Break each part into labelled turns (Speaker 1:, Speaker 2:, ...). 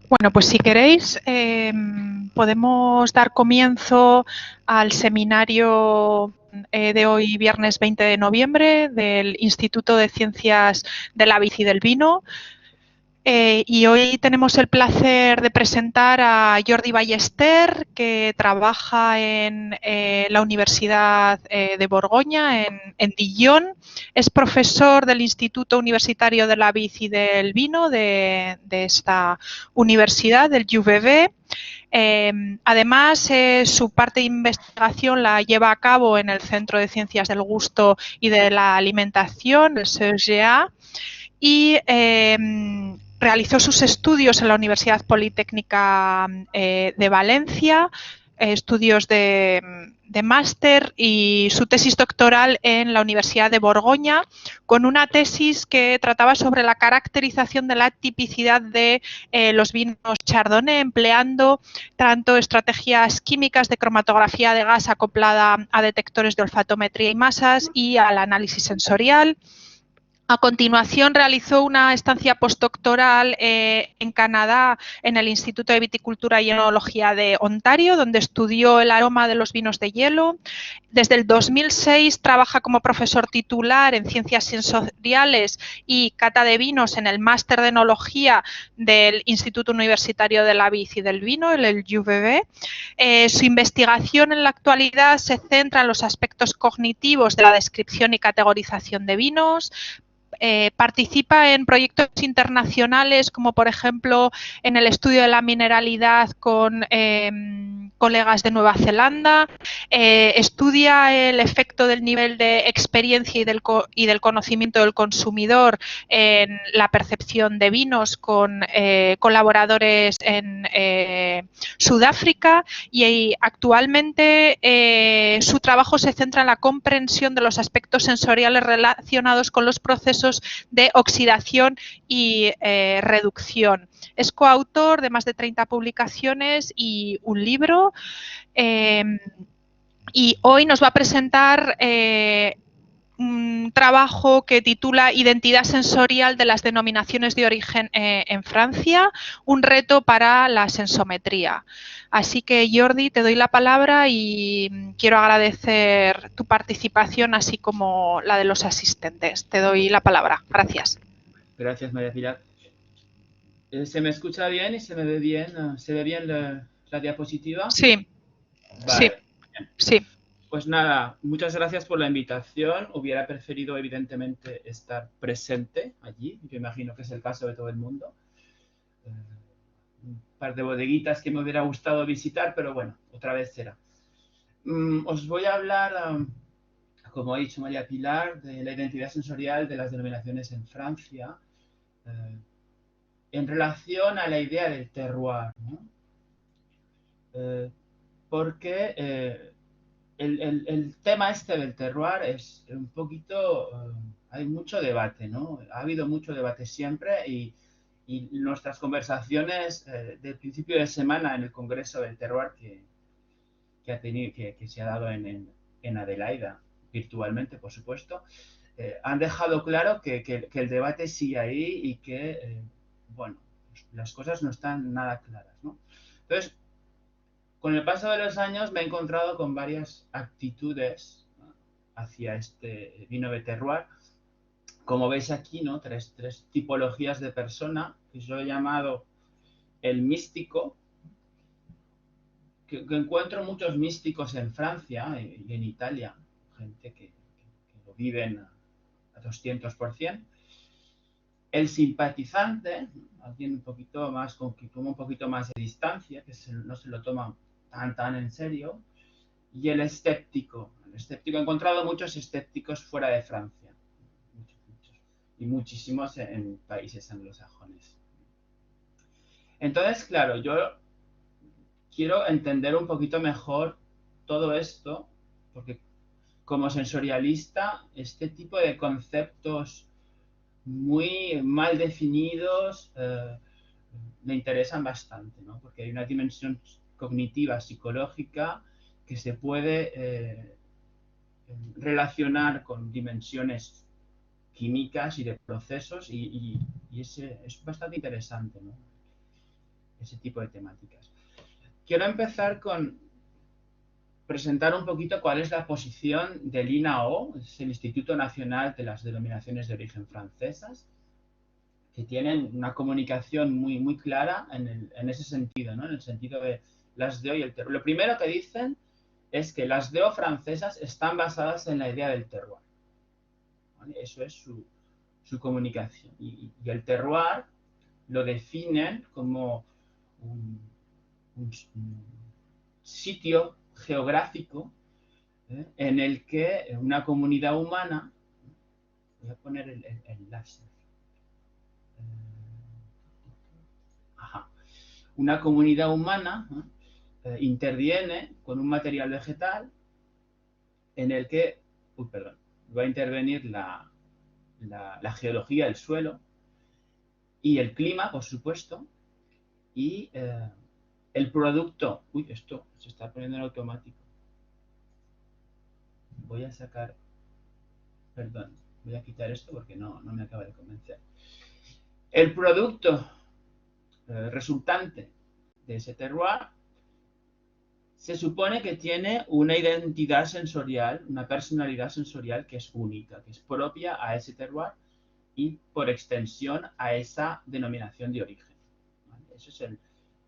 Speaker 1: Bueno, pues si queréis, podemos dar comienzo al seminario de hoy, viernes 20 de noviembre, del Instituto de Ciencias de la Vid y del Vino. Y hoy tenemos el placer de presentar a Jordi Ballester, que trabaja en la Universidad de Borgoña, en Dijon. Es profesor del Instituto Universitario de la Vid y del Vino de esta universidad, del UVB. Además, su parte de investigación la lleva a cabo en el Centro de Ciencias del Gusto y de la Alimentación, el CEGA, y realizó sus estudios en la Universidad Politécnica de Valencia, estudios de máster, y su tesis doctoral en la Universidad de Borgoña, con una tesis que trataba sobre la caracterización de la tipicidad de los vinos Chardonnay, empleando tanto estrategias químicas de cromatografía de gas acoplada a detectores de olfatometría y masas y al análisis sensorial. A continuación, realizó una estancia postdoctoral en Canadá, en el Instituto de Viticultura y Enología de Ontario, donde estudió el aroma de los vinos de hielo. Desde el 2006 trabaja como profesor titular en Ciencias Sensoriales y Cata de Vinos en el Máster de Enología del Instituto Universitario de la Vid y del Vino, el UVB. Su investigación en la actualidad se centra en los aspectos cognitivos de la descripción y categorización de vinos. Participa en proyectos internacionales, como por ejemplo en el estudio de la mineralidad con colegas de Nueva Zelanda. Estudia el efecto del nivel de experiencia y del conocimiento del consumidor en la percepción de vinos con colaboradores en Sudáfrica, y actualmente su trabajo se centra en la comprensión de los aspectos sensoriales relacionados con los procesos de oxidación y reducción. Es coautor de más de 30 publicaciones y un libro, y hoy nos va a presentar un trabajo que titula Identidad sensorial de las denominaciones de origen en Francia, un reto para la sensometría. Así que, Jordi, te doy la palabra y quiero agradecer tu participación, así como la de los asistentes. Te doy la palabra. Gracias.
Speaker 2: Gracias, María Pilar. ¿Se me escucha bien y se me ve bien? ¿Se ve bien la diapositiva?
Speaker 1: Sí, sí,
Speaker 2: Vale. Bien.
Speaker 1: sí.
Speaker 2: Pues nada, muchas gracias por la invitación. Hubiera preferido, evidentemente, estar presente allí. Yo imagino que es el caso de todo el mundo. Un par de bodeguitas que me hubiera gustado visitar, pero bueno, otra vez será. Os voy a hablar, como ha dicho María Pilar, de la identidad sensorial de las denominaciones en Francia, en relación a la idea del terroir, ¿no? Porque el tema este del terroir es un poquito, hay mucho debate, ¿no? Ha habido mucho debate siempre y nuestras conversaciones del principio de semana en el Congreso del Terroir que se ha dado en Adelaida, virtualmente, por supuesto, han dejado claro que el debate sigue ahí y que, bueno, pues las cosas no están nada claras, ¿no? Entonces, con el paso de los años me he encontrado con varias actitudes, ¿no?, hacia este vino de terroir. Como veis aquí, ¿no?, tres tipologías de persona que yo he llamado el místico, que encuentro muchos místicos en Francia y en Italia, gente que lo viven a 200%. El simpatizante, alguien un poquito más, que toma un poquito más de distancia, no se lo toma tan en serio. Y el escéptico. El escéptico, he encontrado muchos escépticos fuera de Francia. Muchos. Y muchísimos en países anglosajones. Entonces, claro, yo quiero entender un poquito mejor todo esto, porque como sensorialista, este tipo de conceptos muy mal definidos me interesan bastante, ¿no? Porque hay una dimensión cognitiva, psicológica, que se puede relacionar con dimensiones químicas y de procesos y es bastante interesante, ¿no? ese tipo de temáticas. Quiero empezar con presentar un poquito cuál es la posición del INAO, es el Instituto Nacional de las Denominaciones de Origen Francesas, que tienen una comunicación muy clara en ese sentido, ¿no? En el sentido de las DO y el terroir. Lo primero que dicen es que las DO francesas están basadas en la idea del terroir. ¿Vale? Eso es su comunicación. Y el terroir lo definen como un sitio geográfico en el que una comunidad humana, voy a poner el láser, una comunidad humana interviene con un material vegetal en el que, va a intervenir la geología del suelo y el clima, por supuesto, y el producto. Uy, esto se está poniendo en automático. Voy a sacar, perdón, voy a quitar esto porque no me acaba de convencer. El producto resultante de ese terroir se supone que tiene una identidad sensorial, una personalidad sensorial que es única, que es propia a ese terroir y por extensión a esa denominación de origen. ¿Vale? Ese es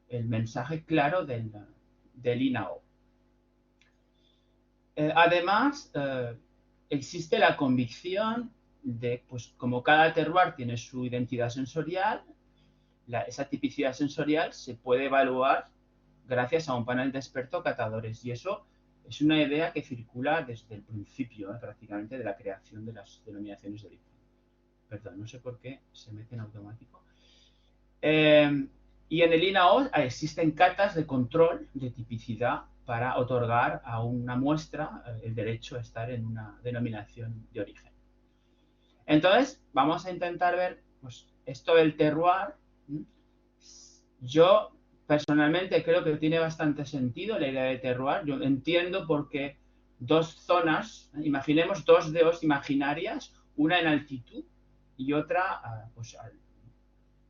Speaker 2: el mensaje claro del INAO. Además, existe la convicción de, pues como cada terroir tiene su identidad sensorial, esa tipicidad sensorial se puede evaluar gracias a un panel de expertos catadores. Y eso es una idea que circula desde el principio, prácticamente, de la creación de las denominaciones de origen. Perdón, no sé por qué se mete en automático. Y en el INAO existen catas de control de tipicidad para otorgar a una muestra el derecho a estar en una denominación de origen. Entonces, vamos a intentar ver pues, esto del terroir. Yo personalmente creo que tiene bastante sentido la idea de terroir. Yo entiendo por qué dos zonas, imaginemos dos DOs imaginarias, una en altitud y otra pues,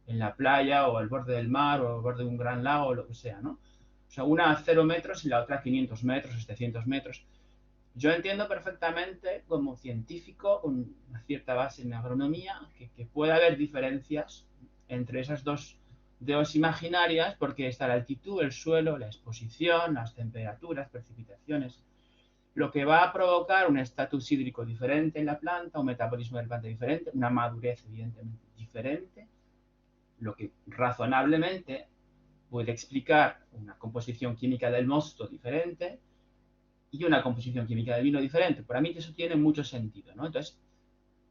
Speaker 2: en la playa o al borde del mar o al borde de un gran lago o lo que sea, ¿no? O sea, una a 0 metros y la otra a 500 metros, 700 metros. Yo entiendo perfectamente como científico con una cierta base en agronomía que puede haber diferencias entre esas dos DOs imaginarias porque está la altitud, el suelo, la exposición, las temperaturas, precipitaciones, lo que va a provocar un estatus hídrico diferente en la planta, un metabolismo del planta diferente, una madurez evidentemente diferente, lo que razonablemente puede explicar una composición química del mosto diferente y una composición química del vino diferente. Para mí eso tiene mucho sentido, ¿no? Entonces,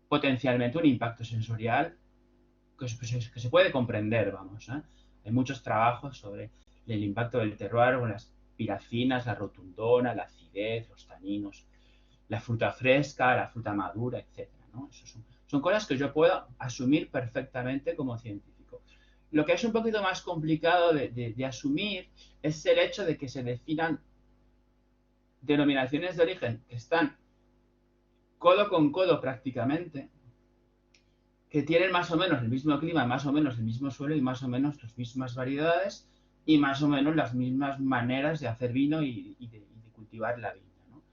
Speaker 2: potencialmente un impacto sensorial que se puede comprender, vamos, ¿eh? Hay muchos trabajos sobre el impacto del terroir con las piracinas, la rotundona, la acidez, los taninos, la fruta fresca, la fruta madura, etc., ¿no? Eso son cosas que yo puedo asumir perfectamente como científico. Lo que es un poquito más complicado de asumir es el hecho de que se definan denominaciones de origen que están codo con codo prácticamente, que tienen más o menos el mismo clima, más o menos el mismo suelo y más o menos las mismas variedades y más o menos las mismas maneras de hacer vino y de cultivar la viña, ¿no?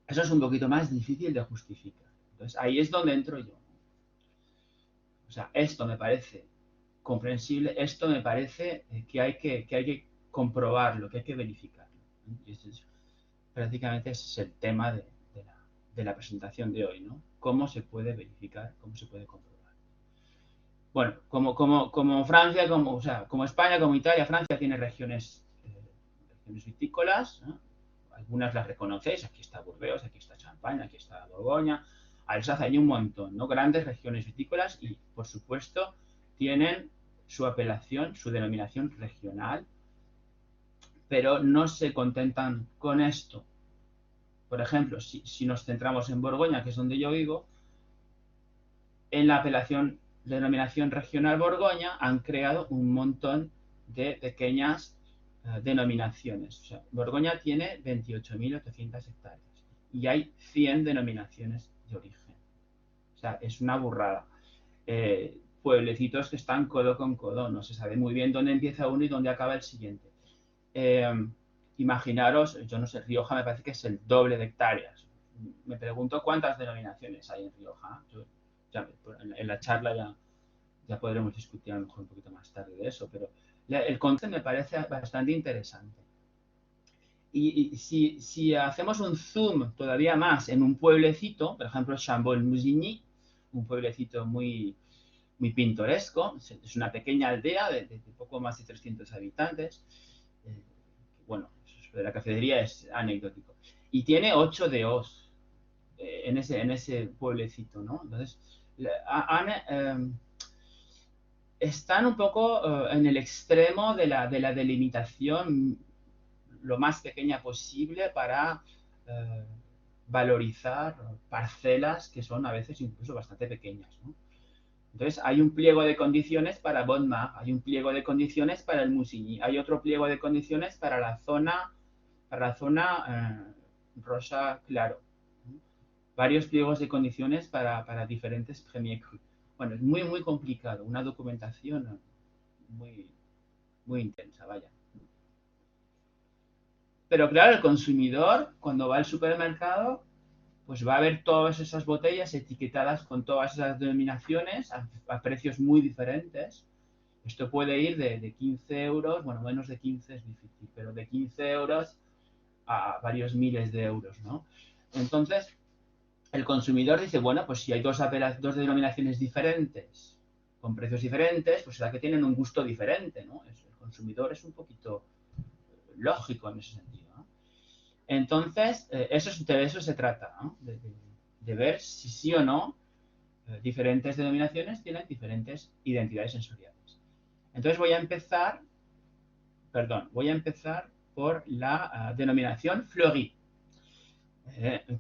Speaker 2: Eso es un poquito más difícil de justificar. Entonces ahí es donde entro yo. O sea, esto me parece comprensible, esto me parece que hay que comprobarlo, que hay que verificarlo. Y prácticamente ese es el tema de la presentación de hoy, ¿no? Cómo se puede verificar, cómo se puede comprobar. Bueno, como Francia, como España, como Italia, Francia tiene regiones vitícolas, ¿no? Algunas las reconocéis, aquí está Burdeos, aquí está Champaña, aquí está Borgoña, Alsacia, hay un montón, ¿no? Grandes regiones vitícolas y, por supuesto, tienen su apelación, su denominación regional, pero no se contentan con esto. Por ejemplo, si nos centramos en Borgoña, que es donde yo vivo, en la apelación denominación regional Borgoña han creado un montón de pequeñas denominaciones. O sea, Borgoña tiene 28.800 hectáreas y hay 100 denominaciones de origen. O sea, es una burrada. pueblecitos que están codo con codo, no se sabe muy bien dónde empieza uno y dónde acaba el siguiente. Imaginaros, yo no sé, Rioja me parece que es el doble de hectáreas. Me pregunto cuántas denominaciones hay en Rioja. En la charla ya podremos discutir a lo mejor un poquito más tarde de eso, pero el concepto me parece bastante interesante. Y si hacemos un zoom todavía más en un pueblecito, por ejemplo, Chambol-Musigny, un pueblecito muy pintoresco, es una pequeña aldea de poco más de 300 habitantes, bueno, de la cafetería es anecdótico, y tiene 8 DOs en ese pueblecito, ¿no? Entonces, están un poco en el extremo de la delimitación lo más pequeña posible para valorizar parcelas que son a veces incluso bastante pequeñas, ¿no? Entonces, hay un pliego de condiciones para Bodmar, hay un pliego de condiciones para el Musigny, hay otro pliego de condiciones para la zona Rosa Claro. Varios pliegos de condiciones para diferentes Premier Cru. Bueno, es muy complicado, una documentación muy intensa, vaya. Pero claro, el consumidor, cuando va al supermercado, pues va a ver todas esas botellas etiquetadas con todas esas denominaciones a precios muy diferentes. Esto puede ir de 15 euros, bueno, menos de 15 es difícil, pero de 15 euros a varios miles de euros, ¿no? Entonces, el consumidor dice, bueno, pues si hay dos denominaciones diferentes, con precios diferentes, pues será que tienen un gusto diferente, ¿no? El consumidor es un poquito lógico en ese sentido, ¿no? Entonces, de eso se trata, ¿no? De ver si sí o no diferentes denominaciones tienen diferentes identidades sensoriales. Entonces voy a empezar por la denominación Fleury,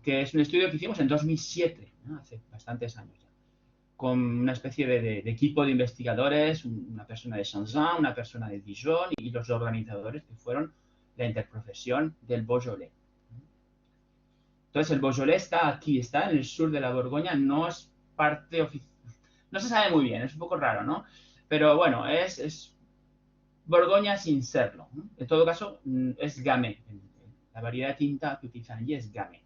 Speaker 2: que es un estudio que hicimos en 2007, ¿no? Hace bastantes años ya, con una especie de equipo de investigadores, una persona de Shenzhen, una persona de Dijon y los organizadores que fueron la interprofesión del Beaujolais. Entonces el Beaujolais está aquí, está en el sur de la Borgoña, no es parte oficial, no se sabe muy bien, es un poco raro, ¿no? Pero bueno, es Borgoña sin serlo, ¿no? En todo caso, es Gamay. La variedad de tinta que utilizan allí es Gamay.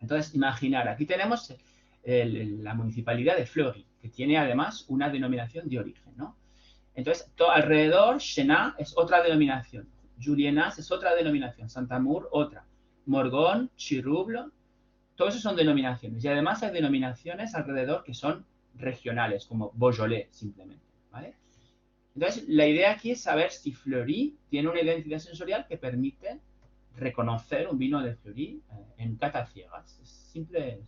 Speaker 2: Entonces, imaginar, aquí tenemos la municipalidad de Fleury, que tiene además una denominación de origen, ¿no? Entonces, alrededor, Chenas es otra denominación, Julienas es otra denominación, Saint-Amour otra, Morgon, Chirrouble, todos esos son denominaciones. Y además hay denominaciones alrededor que son regionales, como Beaujolais, simplemente, ¿vale? Entonces, la idea aquí es saber si Fleury tiene una identidad sensorial que permite reconocer un vino de Fleury en cata ciegas. Es simple.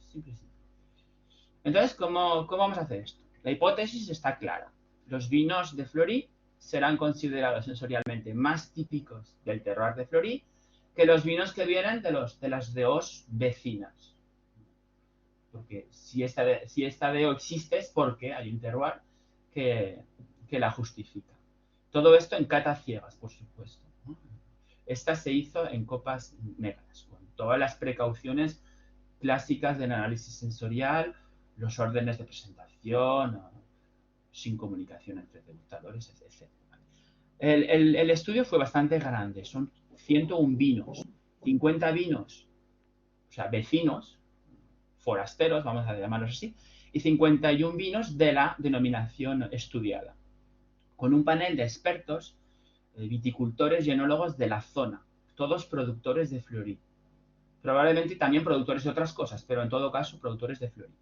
Speaker 2: Entonces, ¿cómo vamos a hacer esto? La hipótesis está clara. Los vinos de Fleury serán considerados sensorialmente más típicos del terroir de Fleury que los vinos que vienen de las DOs vecinas. Porque si esta DO existe es porque hay un terroir que la justifica. Todo esto en cata ciegas, por supuesto, ¿no? Esta se hizo en copas negras, con todas las precauciones clásicas del análisis sensorial, los órdenes de presentación, sin comunicación entre degustadores, etc. El estudio fue bastante grande, son 101 vinos, 50 vinos, o sea, vecinos, forasteros, vamos a llamarlos así, y 51 vinos de la denominación estudiada, con un panel de expertos, viticultores y enólogos de la zona, todos productores de Fleury. Probablemente también productores de otras cosas, pero en todo caso productores de Fleury.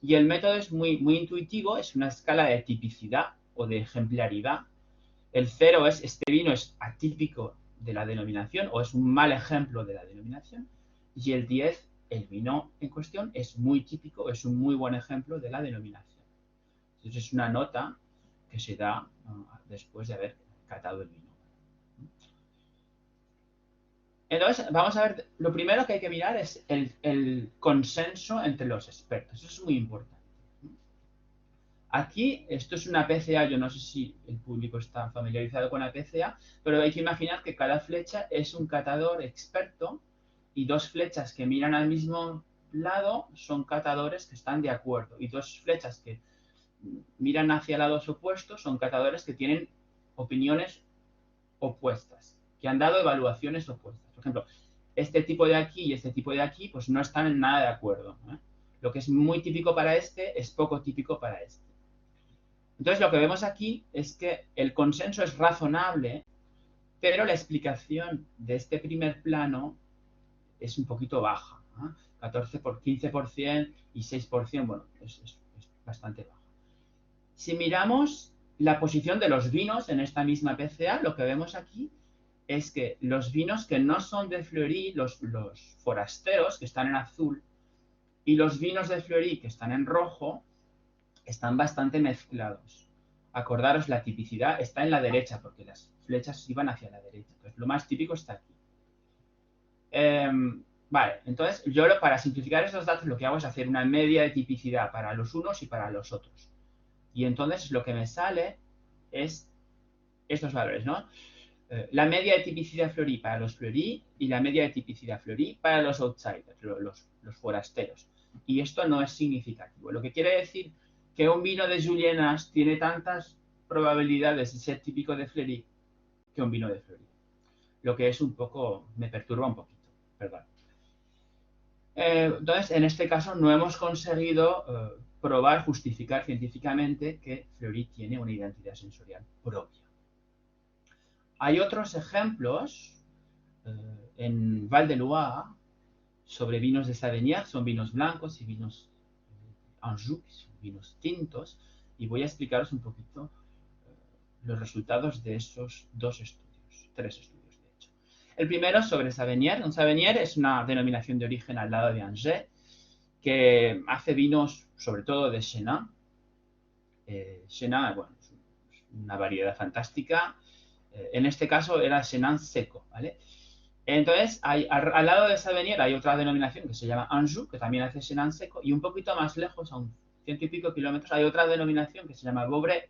Speaker 2: Y el método es muy intuitivo, es una escala de tipicidad o de ejemplaridad. El 0 es, este vino es atípico de la denominación o es un mal ejemplo de la denominación. Y el 10, el vino en cuestión es muy típico, es un muy buen ejemplo de la denominación. Entonces es una nota que se da después de haber catado el vino. Entonces, vamos a ver, lo primero que hay que mirar es el consenso entre los expertos. Eso es muy importante. Aquí, esto es una PCA, yo no sé si el público está familiarizado con la PCA, pero hay que imaginar que cada flecha es un catador experto y dos flechas que miran al mismo lado son catadores que están de acuerdo y dos flechas que miran hacia lados opuestos, son catadores que tienen opiniones opuestas, que han dado evaluaciones opuestas. Por ejemplo, este tipo de aquí y este tipo de aquí, pues no están en nada de acuerdo, ¿eh? Lo que es muy típico para este es poco típico para este. Entonces, lo que vemos aquí es que el consenso es razonable, pero la explicación de este primer plano es un poquito baja, ¿eh? 14 por 15% y 6%, bueno, es bastante baja. Si miramos la posición de los vinos en esta misma PCA, lo que vemos aquí es que los vinos que no son de Fleury, los forasteros, que están en azul, y los vinos de Fleury, que están en rojo, están bastante mezclados. Acordaros, la tipicidad está en la derecha, porque las flechas iban hacia la derecha. Entonces, lo más típico está aquí. Vale, entonces yo para simplificar estos datos lo que hago es hacer una media de tipicidad para los unos y para los otros. Y entonces lo que me sale es estos valores, ¿no? La media de tipicidad Fleury para los Fleury y la media de tipicidad Fleury para los outsiders, los forasteros. Y esto no es significativo. Lo que quiere decir que un vino de Juliénas tiene tantas probabilidades de ser típico de Fleury que un vino de Fleury. Lo que es un poco, me perturba un poquito, perdón. Entonces, en este caso no hemos conseguido probar, justificar científicamente que Fleury tiene una identidad sensorial propia. Hay otros ejemplos en Val de Loire sobre vinos de Savignac, son vinos blancos y vinos Anjou, que son vinos tintos, y voy a explicaros un poquito los resultados de esos tres estudios, de hecho. El primero es sobre Savignac. Un Savignac es una denominación de origen al lado de Angers, que hace vinos sobre todo de Chenin. Chenin, bueno, es una variedad fantástica. En este caso era Chenin seco, ¿vale? Entonces, al lado de Savignac hay otra denominación que se llama Anjou, que también hace Chenin seco, y un poquito más lejos, a un 100 y pico kilómetros, hay otra denominación que se llama Vouvray,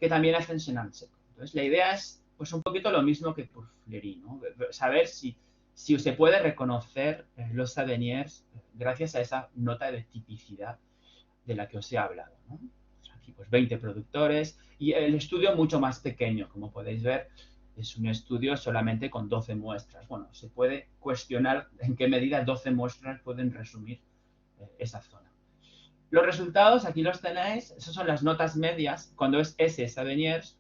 Speaker 2: que también hacen Chenin seco. Entonces, la idea es pues un poquito lo mismo que por Fleury, ¿no? Saber si se puede reconocer los Savigners gracias a esa nota de tipicidad de la que os he hablado, ¿no? Aquí pues 20 productores y el estudio mucho más pequeño, como podéis ver, es un estudio solamente con 12 muestras. Bueno, se puede cuestionar en qué medida 12 muestras pueden resumir esa zona. Los resultados, aquí los tenéis, esas son las notas medias, cuando es S, Savigners,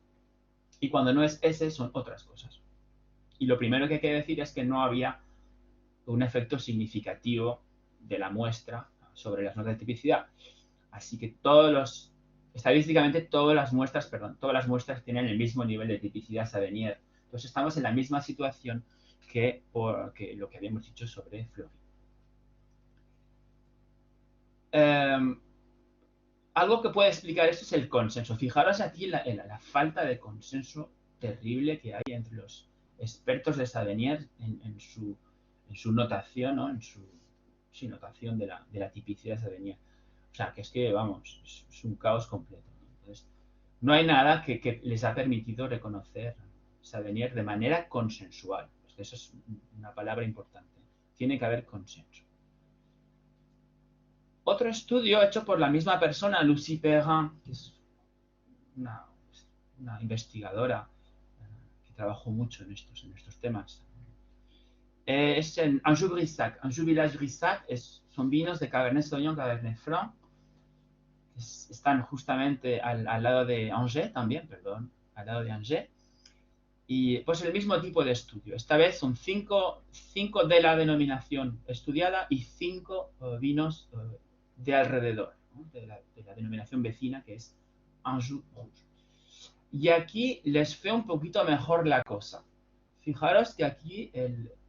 Speaker 2: y cuando no es S, son otras cosas. Y lo primero que hay que decir es que no había un efecto significativo de la muestra sobre las notas de tipicidad. Así que estadísticamente todas las muestras tienen el mismo nivel de tipicidad Savignac. Entonces estamos en la misma situación que lo que habíamos dicho sobre Fleury. Algo que puede explicar esto es el consenso. Fijaros aquí en la falta de consenso terrible que hay entre los expertos de Savignac en su notación, ¿no? En su notación de la tipicidad de Savignac. O sea, que es que, vamos, es un caos completo, ¿no? Entonces, no hay nada que les ha permitido reconocer Savignac de manera consensual. Pues eso es una palabra importante. Tiene que haber consenso. Otro estudio hecho por la misma persona, Lucie Perrin, que es una investigadora que trabajó mucho en estos temas, es en Anjou-Brissac. Anjou-Village-Brissac son vinos de Cabernet Sauvignon, Cabernet Franc, están justamente al lado de Angers también, al lado de Angers. Y pues el mismo tipo de estudio. Esta vez son 5 de la denominación estudiada y 5 vinos de alrededor, ¿no? de la denominación vecina, que es Anjou Rouge. Y aquí les fue un poquito mejor la cosa. Fijaros que aquí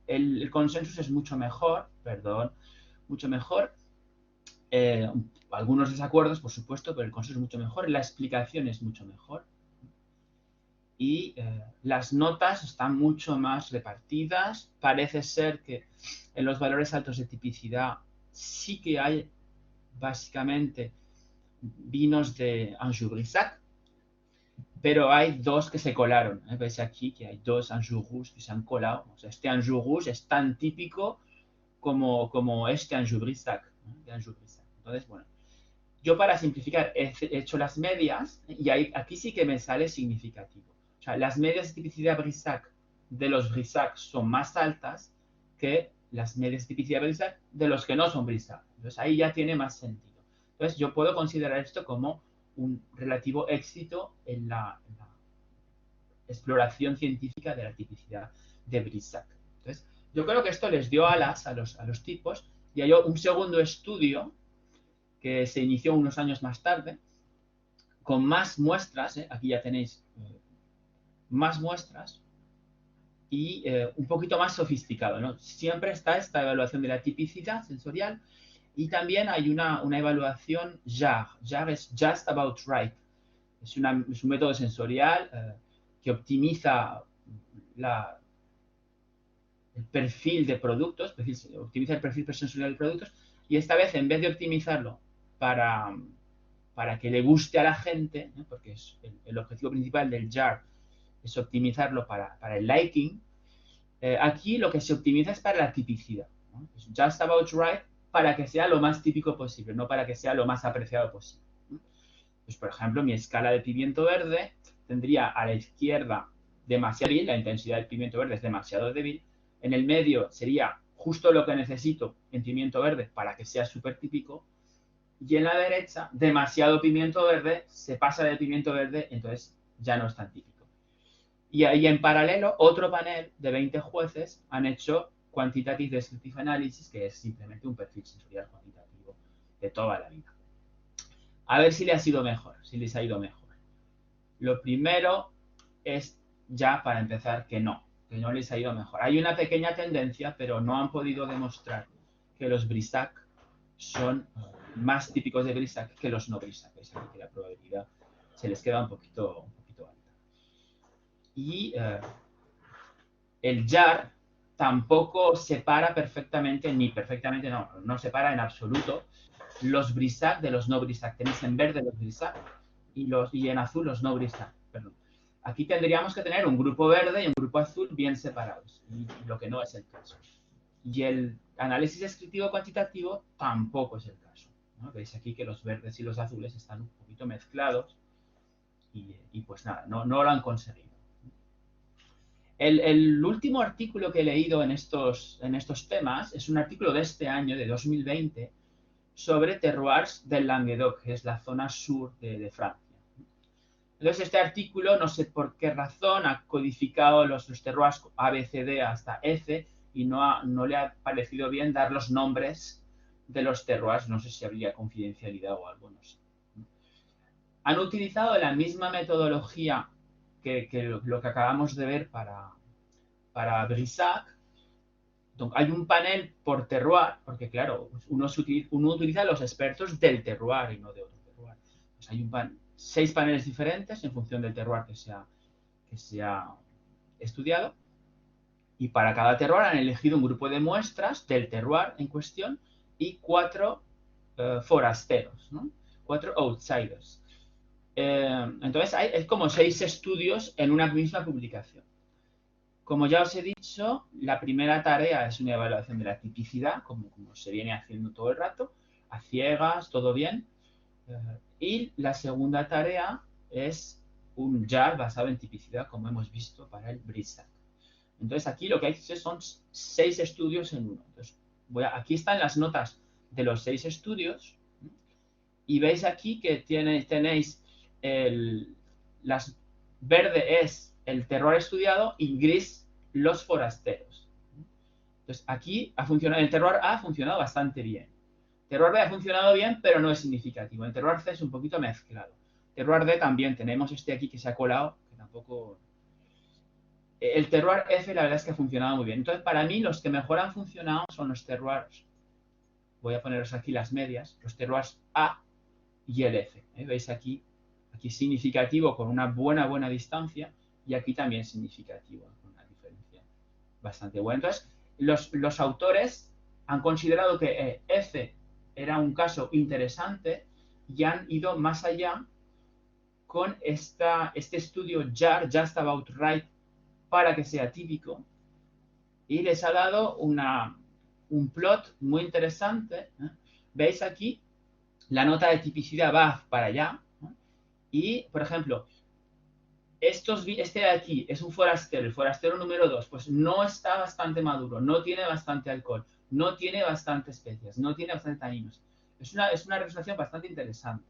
Speaker 2: el consenso es mucho mejor, mucho mejor. Algunos desacuerdos, por supuesto, pero el consenso es mucho mejor, la explicación es mucho mejor y las notas están mucho más repartidas. Parece ser que en los valores altos de tipicidad sí que hay básicamente vinos de Anjou-Brissac, pero hay dos que se colaron. Veis aquí que hay dos Anjou Rouge que se han colado. O sea, este Anjou Rouge es tan típico como este Anjou-Brissac, ¿no? De Anjou-Brissac. Entonces, bueno, Yo para simplificar he hecho las medias y aquí sí que me sale significativo. O sea, las medias de tipicidad Brissac de los Brissac son más altas que las medias de tipicidad Brissac de los que no son Brissac. Entonces ahí ya tiene más sentido. Entonces yo puedo considerar esto como un relativo éxito en la exploración científica de la tipicidad de Brissac. Entonces, yo creo que esto les dio alas a los tipos y hay un segundo estudio que se inició unos años más tarde, con más muestras, aquí ya tenéis más muestras, y un poquito más sofisticado, ¿no? Siempre está esta evaluación de la tipicidad sensorial y también hay una evaluación JAR. JAR es Just About Right. Es un método sensorial que optimiza el perfil de productos, optimiza el perfil sensorial de productos, y esta vez en vez de optimizarlo para que le guste a la gente, ¿no? Porque es el objetivo principal del JAR es optimizarlo para el liking, aquí lo que se optimiza es para la tipicidad, ¿no? Es just about right para que sea lo más típico posible, no para que sea lo más apreciado posible, ¿no? Pues, por ejemplo, mi escala de pimiento verde tendría a la izquierda demasiado débil, la intensidad del pimiento verde es demasiado débil, en el medio sería justo lo que necesito en pimiento verde para que sea súper típico, y en la derecha, demasiado pimiento verde, se pasa de pimiento verde, entonces ya no es tan típico. Y ahí en paralelo, otro panel de 20 jueces han hecho Quantitative Descriptive Analysis, que es simplemente un perfil sensorial cuantitativo de toda la vida. A ver si le ha sido mejor, si les ha ido mejor. Lo primero es ya para empezar que no les ha ido mejor. Hay una pequeña tendencia, pero no han podido demostrar que los Brissac son más típicos de Brissac que los no Brissac. Es decir, que la probabilidad se les queda un poquito alta. Y el JAR tampoco separa perfectamente, no separa en absoluto los Brissac de los no Brissac. Tenéis en verde los Brissac y en azul los no Brissac. Perdón. Aquí tendríamos que tener un grupo verde y un grupo azul bien separados, y lo que no es el caso. Y el análisis descriptivo cuantitativo tampoco es el caso, ¿no? Veis aquí que los verdes y los azules están un poquito mezclados y pues nada, no lo han conseguido. El último artículo que he leído en estos temas es un artículo de este año, de 2020, sobre terroirs del Languedoc, que es la zona sur de Francia. Entonces, este artículo, no sé por qué razón, ha codificado los terroirs A, B, C, D hasta F y no le ha parecido bien dar los nombres de los terroirs. No sé si habría confidencialidad o algo, no sé. Han utilizado la misma metodología que lo que acabamos de ver para Brissac. Hay un panel por terroir, porque claro, uno utiliza los expertos del terroir y no de otro terroir. Pues hay 6 paneles diferentes en función del terroir que se ha estudiado, y para cada terroir han elegido un grupo de muestras del terroir en cuestión y 4 forasteros, ¿no? 4 outsiders. Entonces hay como 6 estudios en una misma publicación. Como ya os he dicho, la primera tarea es una evaluación de la tipicidad, como se viene haciendo todo el rato, a ciegas, todo bien. Y la segunda tarea es un JAR basado en tipicidad, como hemos visto para el Brissac. Entonces aquí lo que hay son 6 estudios en uno. Entonces, aquí están las notas de los 6 estudios y veis aquí que tenéis verde es el terroir estudiado y gris los forasteros. Entonces aquí el terroir A ha funcionado bastante bien. Terroir B ha funcionado bien, pero no es significativo. El terroir C es un poquito mezclado. Terroir D también tenemos este aquí que se ha colado, que tampoco... El terroir F la verdad es que ha funcionado muy bien. Entonces para mí los que mejor han funcionado son los terroirs. Voy a poneros aquí las medias. Los terroirs A y el F. ¿Veis aquí significativo con una buena distancia y aquí también significativo con una diferencia bastante buena. Entonces, los autores han considerado que F era un caso interesante y han ido más allá con este estudio JAR, Just About Right, para que sea típico, y les ha dado un plot muy interesante. ¿Veis aquí la nota de tipicidad va para allá, ¿no? Y, por ejemplo, este de aquí es un forastero, el forastero número 2, pues no está bastante maduro, no tiene bastante alcohol, no tiene bastante especias, no tiene bastante taninos. Es una representación bastante interesante.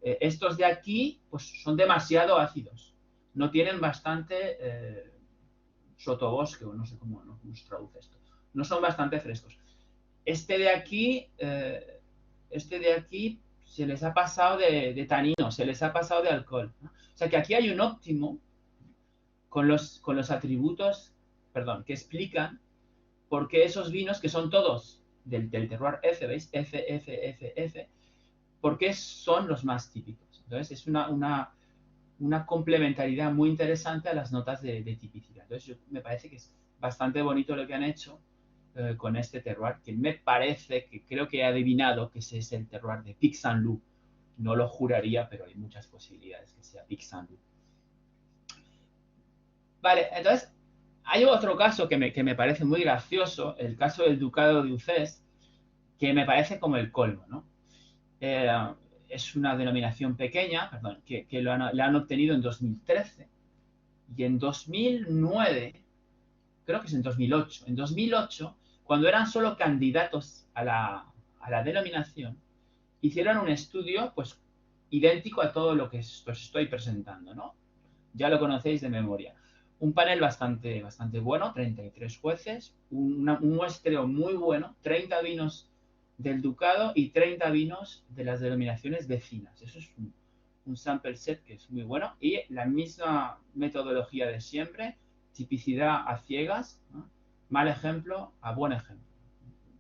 Speaker 2: Estos de aquí, pues son demasiado ácidos, no tienen bastante sotobosque, o no sé cómo se traduce esto, no son bastante frescos. Este de aquí, se les ha pasado de tanino, se les ha pasado de alcohol, ¿no? O sea que aquí hay un óptimo con los atributos, perdón, que explican por qué esos vinos, que son todos del terroir F, ¿veis? F, F, F, F, por qué son los más típicos. Entonces es una complementariedad muy interesante a las notas de tipicidad. Entonces me parece que es bastante bonito lo que han hecho con este terroir, que me parece, que creo que he adivinado que ese es el terroir de Pic Saint-Loup. No lo juraría, pero hay muchas posibilidades que sea Pic Saint-Loup. Vale, entonces hay otro caso que me parece muy gracioso, el caso del Ducado de Ucés, que me parece como el colmo, ¿no? Eh, es una denominación pequeña, perdón, que la han obtenido en 2013 y en 2009, creo que es en 2008, cuando eran solo candidatos a la denominación, hicieron un estudio pues idéntico a todo lo que os estoy presentando, ¿no? Ya lo conocéis de memoria. Un panel bastante bueno, 33 jueces, un muestreo muy bueno, 30 vinos del Ducado y 30 vinos de las denominaciones vecinas. Eso es un sample set que es muy bueno y la misma metodología de siempre, tipicidad a ciegas, ¿no? Mal ejemplo a buen ejemplo,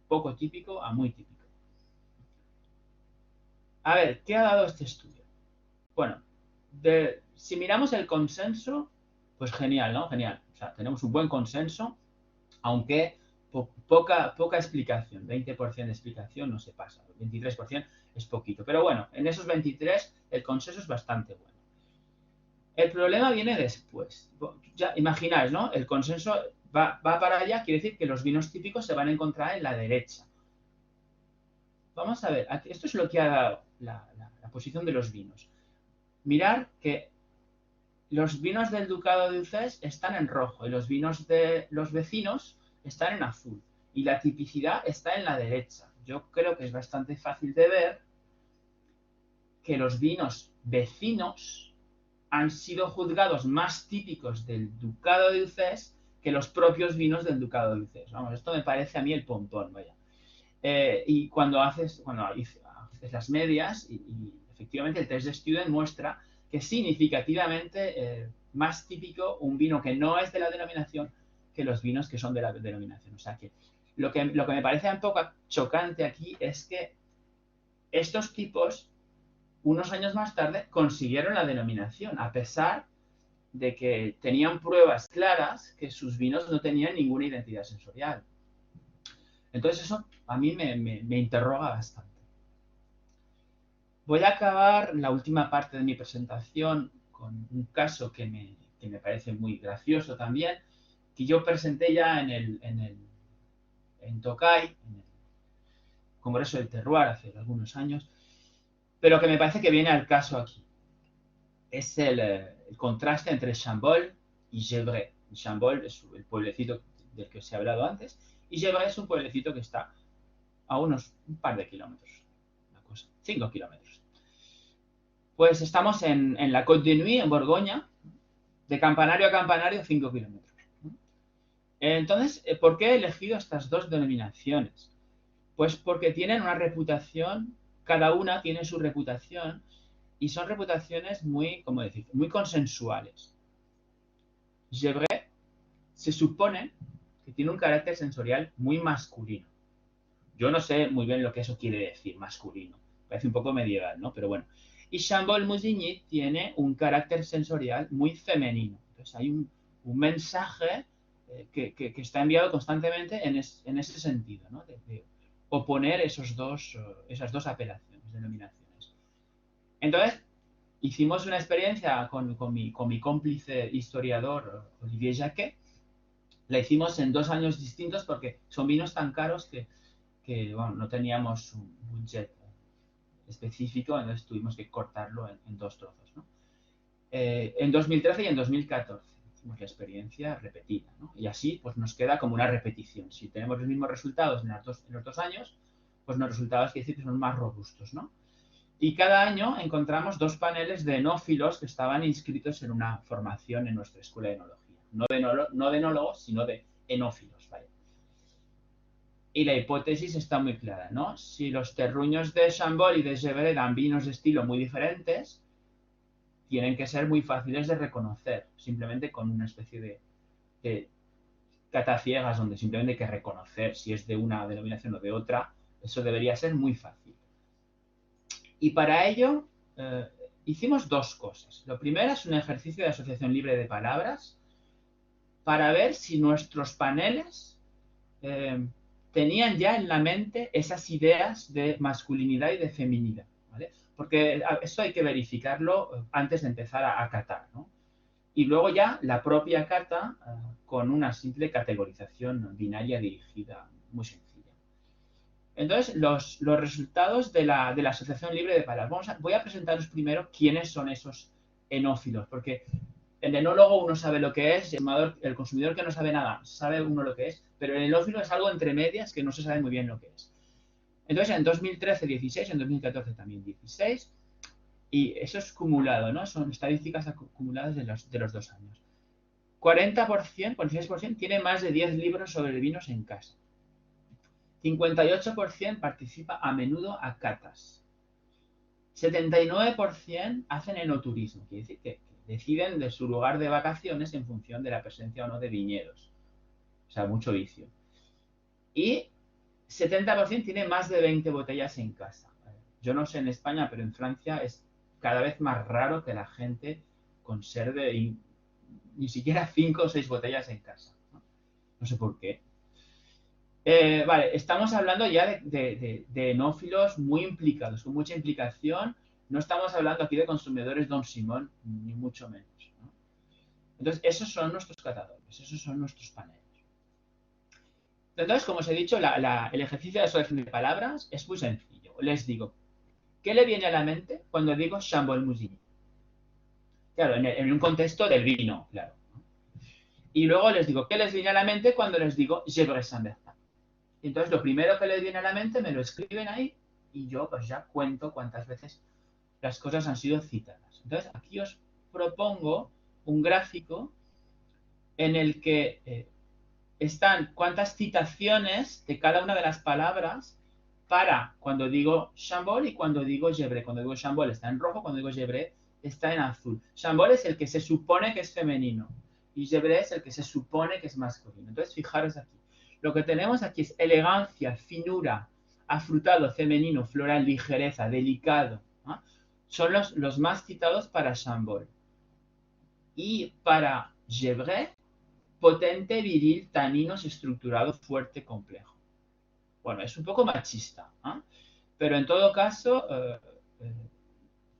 Speaker 2: poco típico a muy típico. A ver, ¿qué ha dado este estudio? Bueno, si miramos el consenso, pues genial, ¿no? Genial. O sea, tenemos un buen consenso, aunque poca explicación. 20% de explicación no se pasa. 23% es poquito. Pero bueno, en esos 23 el consenso es bastante bueno. El problema viene después. Ya imagináis, ¿no? El consenso va para allá, quiere decir que los vinos típicos se van a encontrar en la derecha. Vamos a ver, esto es lo que ha dado la posición de los vinos. Mirar que los vinos del Ducado de Ucés están en rojo y los vinos de los vecinos están en azul. Y la tipicidad está en la derecha. Yo creo que es bastante fácil de ver que los vinos vecinos han sido juzgados más típicos del Ducado de Ucés que los propios vinos del Ducado de Ucés. Vamos, esto me parece a mí el pompón, vaya. Y cuando haces las medias, y efectivamente el test de Student muestra que es significativamente más típico un vino que no es de la denominación que los vinos que son de la denominación. O sea que lo que me parece un poco chocante aquí es que estos tipos, unos años más tarde, consiguieron la denominación, a pesar de que tenían pruebas claras que sus vinos no tenían ninguna identidad sensorial. Entonces eso a mí me interroga bastante. Voy a acabar la última parte de mi presentación con un caso que me parece muy gracioso también, que yo presenté ya en Tokai, en el Congreso del Terroir hace algunos años, pero que me parece que viene al caso aquí. Es el contraste entre Chambol y Gevrey. Chambol es el pueblecito del que os he hablado antes, y Gevrey es un pueblecito que está a un par de kilómetros, 5 kilómetros. Pues estamos en la Côte de Nuit, en Borgoña, de campanario a campanario, 5 kilómetros. Entonces, ¿por qué he elegido estas dos denominaciones? Pues porque tienen una reputación, cada una tiene su reputación, y son reputaciones muy, ¿cómo decir?, muy consensuales. Gevrey se supone que tiene un carácter sensorial muy masculino. Yo no sé muy bien lo que eso quiere decir, masculino. Parece un poco medieval, ¿no? Pero bueno. Y Chambol-Musigny tiene un carácter sensorial muy femenino. Entonces hay un mensaje que está enviado constantemente en ese sentido, ¿no? De oponer esas dos apelaciones, denominaciones. Entonces, hicimos una experiencia con mi cómplice historiador, Olivier Jacquet. La hicimos en 2 años distintos porque son vinos tan caros que bueno, no teníamos un budget específico, entonces tuvimos que cortarlo en dos trozos, ¿no? En 2013 y en 2014 hicimos la experiencia repetida, ¿no? Y así pues nos queda como una repetición. Si tenemos los mismos resultados en los dos años, pues los resultados quiere decir que son más robustos, ¿no? Y cada año encontramos dos paneles de enófilos que estaban inscritos en una formación en nuestra escuela de enología. No de enólogos, sino de enófilos, ¿vale? Y la hipótesis está muy clara, ¿no? Si los terruños de Chambol y de Gevrey dan vinos de estilo muy diferentes, tienen que ser muy fáciles de reconocer, simplemente con una especie de cata ciegas, donde simplemente hay que reconocer si es de una denominación o de otra. Eso debería ser muy fácil. Y para ello hicimos dos cosas. Lo primero es un ejercicio de asociación libre de palabras para ver si nuestros paneles tenían ya en la mente esas ideas de masculinidad y de feminidad, ¿vale? Porque esto hay que verificarlo antes de empezar a catar, ¿no? Y luego ya la propia cata con una simple categorización binaria dirigida, muy sencilla. Entonces, los resultados de la asociación libre de palabras. Voy a presentaros primero quiénes son esos enófilos, porque el enólogo uno sabe lo que es, el consumidor que no sabe nada sabe uno lo que es, pero el enófilo es algo entre medias que no se sabe muy bien lo que es. Entonces, en 2013, 16, en 2014 también 16, y eso es acumulado, ¿no? Son estadísticas acumuladas de los dos años. 40%, 46% tiene más de 10 libros sobre vinos en casa. 58% participa a menudo a catas. 79% hacen enoturismo, quiere decir que deciden de su lugar de vacaciones en función de la presencia o no de viñedos. O sea, mucho vicio. Y 70% tiene más de 20 botellas en casa. Yo no sé en España, pero en Francia es cada vez más raro que la gente conserve ni siquiera 5 o 6 botellas en casa. No sé por qué. Vale, estamos hablando ya de enófilos muy implicados, con mucha implicación. No estamos hablando aquí de consumidores Don Simón, ni mucho menos, ¿no? Entonces, esos son nuestros catadores, esos son nuestros paneles. Entonces, como os he dicho, el ejercicio de asociación de palabras es muy sencillo. Les digo, ¿qué le viene a la mente cuando digo Chambol Musigny? Claro, en un contexto del vino, claro. Y luego les digo, ¿qué les viene a la mente cuando les digo Gevrey Saint-Bertin? Entonces, lo primero que les viene a la mente me lo escriben ahí y yo pues ya cuento cuántas veces las cosas han sido citadas. Entonces, aquí os propongo un gráfico en el que están cuántas citaciones de cada una de las palabras para cuando digo Chambol y cuando digo Gevrey. Cuando digo Chambol está en rojo, cuando digo Gevrey está en azul. Chambol es el que se supone que es femenino y Gevrey es el que se supone que es masculino. Entonces, fijaros aquí. Lo que tenemos aquí es elegancia, finura, afrutado, femenino, floral, ligereza, delicado, ¿no? Son los más citados para Chambol. Y para Gevrey, potente, viril, taninos, estructurado, fuerte, complejo. Bueno, es un poco machista, ¿eh? Pero en todo caso,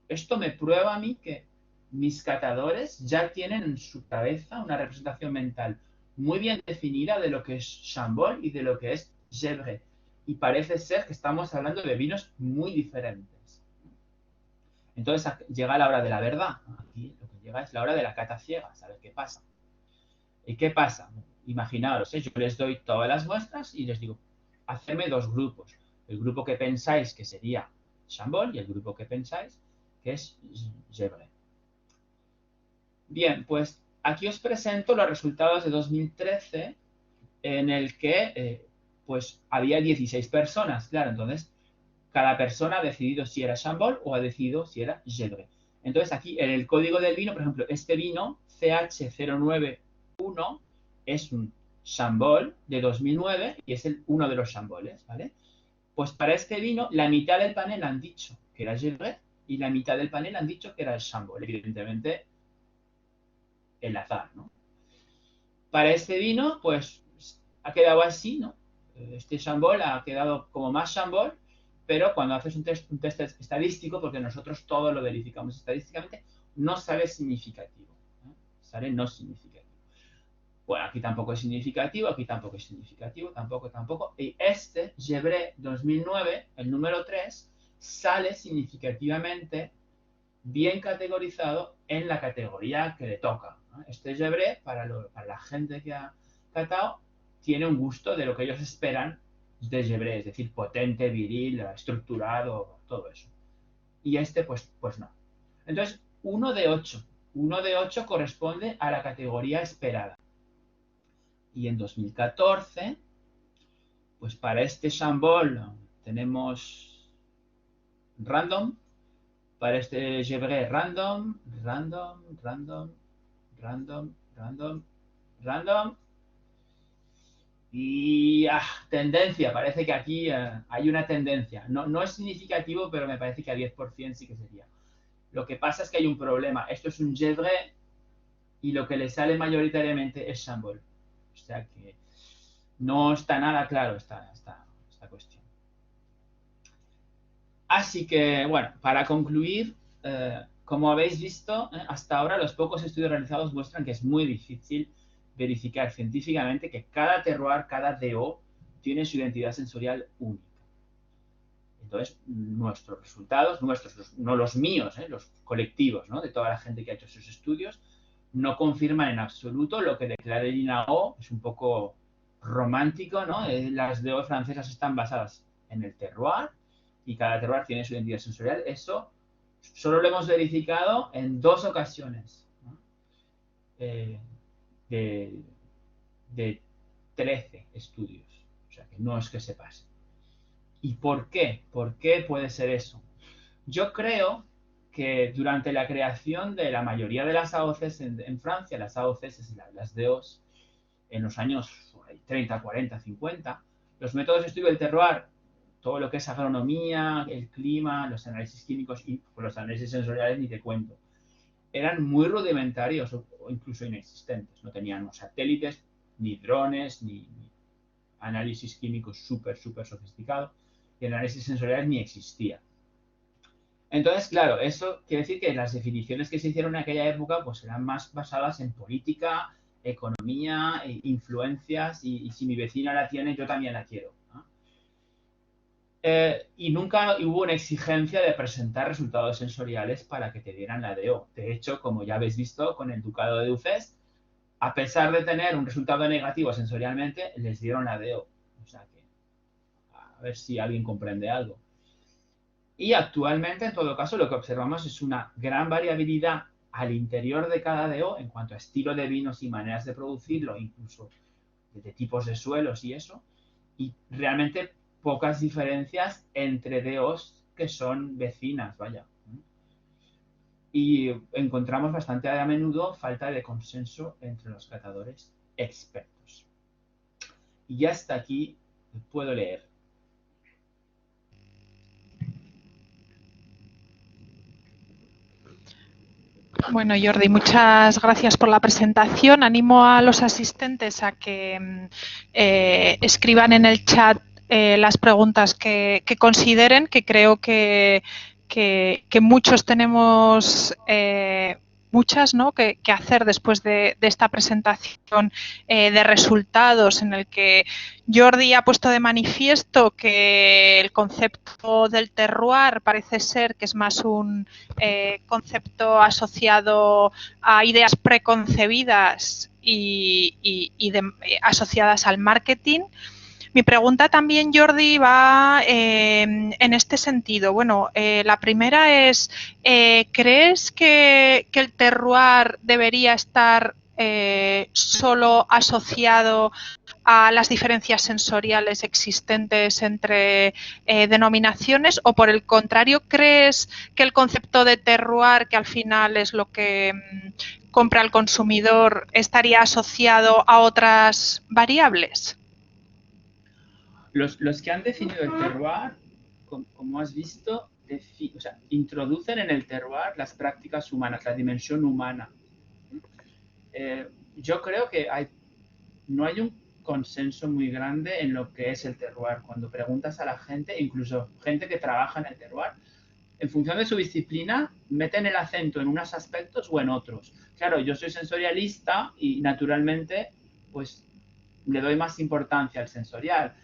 Speaker 2: esto me prueba a mí que mis catadores ya tienen en su cabeza una representación mental muy bien definida de lo que es Chambol y de lo que es Gevrey. Y parece ser que estamos hablando de vinos muy diferentes. Entonces llega la hora de la verdad. Aquí lo que llega es la hora de la cata ciega, saber qué pasa. ¿Y qué pasa? Imaginaos, yo les doy todas las muestras y les digo, hacedme dos grupos. El grupo que pensáis que sería Chambol y el grupo que pensáis que es Gevrey. Bien, pues aquí os presento los resultados de 2013 en el que pues había 16 personas, claro, entonces cada persona ha decidido si era Chambol o ha decidido si era Gevrey. Entonces aquí en el código del vino, por ejemplo, este vino CH091 es un Chambol de 2009 y es uno de los Chamboles, ¿vale? Pues para este vino la mitad del panel han dicho que era Gevrey y la mitad del panel han dicho que era el Chambol, evidentemente el azar, ¿no? Para este vino, pues ha quedado así, ¿no? Este Chambol ha quedado como más Chambol, pero cuando haces un test estadístico, porque nosotros todo lo verificamos estadísticamente, no sale significativo, ¿no? Sale no significativo. Bueno, aquí tampoco es significativo, aquí tampoco es significativo, tampoco. Y este, Gevrey 2009, el número 3, sale significativamente bien categorizado en la categoría que le toca, ¿no? Este Gevrey, para la gente que ha catado, tiene un gusto de lo que ellos esperan de Gevrey, es decir, potente, viril, estructurado, todo eso. Y este, pues no. Entonces, 1 de 8. 1 de 8 corresponde a la categoría esperada. Y en 2014, pues para este Chambol tenemos random, para este Gevrey random, random. Y tendencia, parece que aquí hay una tendencia. No es significativo, pero me parece que a 10% sí que sería. Lo que pasa es que hay un problema. Esto es un Gevrey y lo que le sale mayoritariamente es Chambol. O sea que no está nada claro esta cuestión. Así que, bueno, para concluir, como habéis visto, hasta ahora los pocos estudios realizados muestran que es muy difícil verificar científicamente que cada terroir, cada DO, tiene su identidad sensorial única. Entonces, nuestros resultados, no los míos, los colectivos, ¿no?, de toda la gente que ha hecho esos estudios, no confirman en absoluto lo que declara el INAO. Es un poco romántico, ¿no? Las DO francesas están basadas en el terroir y cada terroir tiene su identidad sensorial. Eso solo lo hemos verificado en 2 ocasiones, ¿no? De 13 estudios. O sea que no es que se pase. ¿Y por qué? ¿Por qué puede ser eso? Yo creo que durante la creación de la mayoría de las AOCs en Francia, las AOCs, las DOs, en los años 30, 40, 50, los métodos de estudio del terroir, todo lo que es agronomía, el clima, los análisis químicos y los análisis sensoriales, ni te cuento, eran muy rudimentarios o incluso inexistentes. No tenían satélites, ni drones, ni análisis químicos súper sofisticados, y el análisis sensorial ni existía. Entonces, claro, eso quiere decir que las definiciones que se hicieron en aquella época pues eran más basadas en política, economía, influencias, y si mi vecina la tiene, yo también la quiero, ¿no? Y nunca hubo una exigencia de presentar resultados sensoriales para que te dieran la DO. De hecho, como ya habéis visto con el Ducado de Dufés, a pesar de tener un resultado negativo sensorialmente, les dieron la DO. O sea que, a ver si alguien comprende algo. Y actualmente, en todo caso, lo que observamos es una gran variabilidad al interior de cada DO en cuanto a estilo de vinos y maneras de producirlo, incluso de tipos de suelos y eso, y realmente pocas diferencias entre DOs que son vecinas, vaya. Y encontramos bastante a menudo falta de consenso entre los catadores expertos. Y ya hasta aquí puedo leer.
Speaker 1: Bueno, Jordi, muchas gracias por la presentación. Animo a los asistentes a que escriban en el chat las preguntas que consideren, que creo que muchos tenemos muchas, ¿no?, que hacer después de esta presentación de resultados, en el que Jordi ha puesto de manifiesto que el concepto del terroir parece ser que es más un concepto asociado a ideas preconcebidas y asociadas al marketing. Mi pregunta también, Jordi, va en este sentido. Bueno, la primera es, ¿crees que el terroir debería estar solo asociado a las diferencias sensoriales existentes entre denominaciones, o por el contrario, crees que el concepto de terroir, que al final es lo que compra el consumidor, estaría asociado a otras variables?
Speaker 2: Los que han definido el terroir, como has visto, introducen en el terroir las prácticas humanas, la dimensión humana. Yo creo que no hay un consenso muy grande en lo que es el terroir. Cuando preguntas a la gente, incluso gente que trabaja en el terroir, en función de su disciplina, meten el acento en unos aspectos o en otros. Claro, yo soy sensorialista y naturalmente pues le doy más importancia al sensorial.